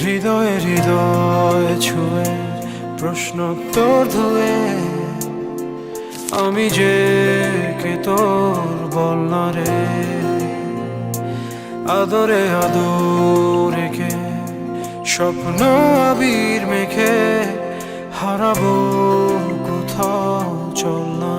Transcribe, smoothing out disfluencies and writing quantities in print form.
হৃদয়ে হৃদয় ছুঁয়ে প্রশ্নোত্তর ধুয়ে আমি যে কে তোর বল না রে। আদরে আদর রেখে স্বপ্ন আবির মেখে হারাবো কোথাও চল না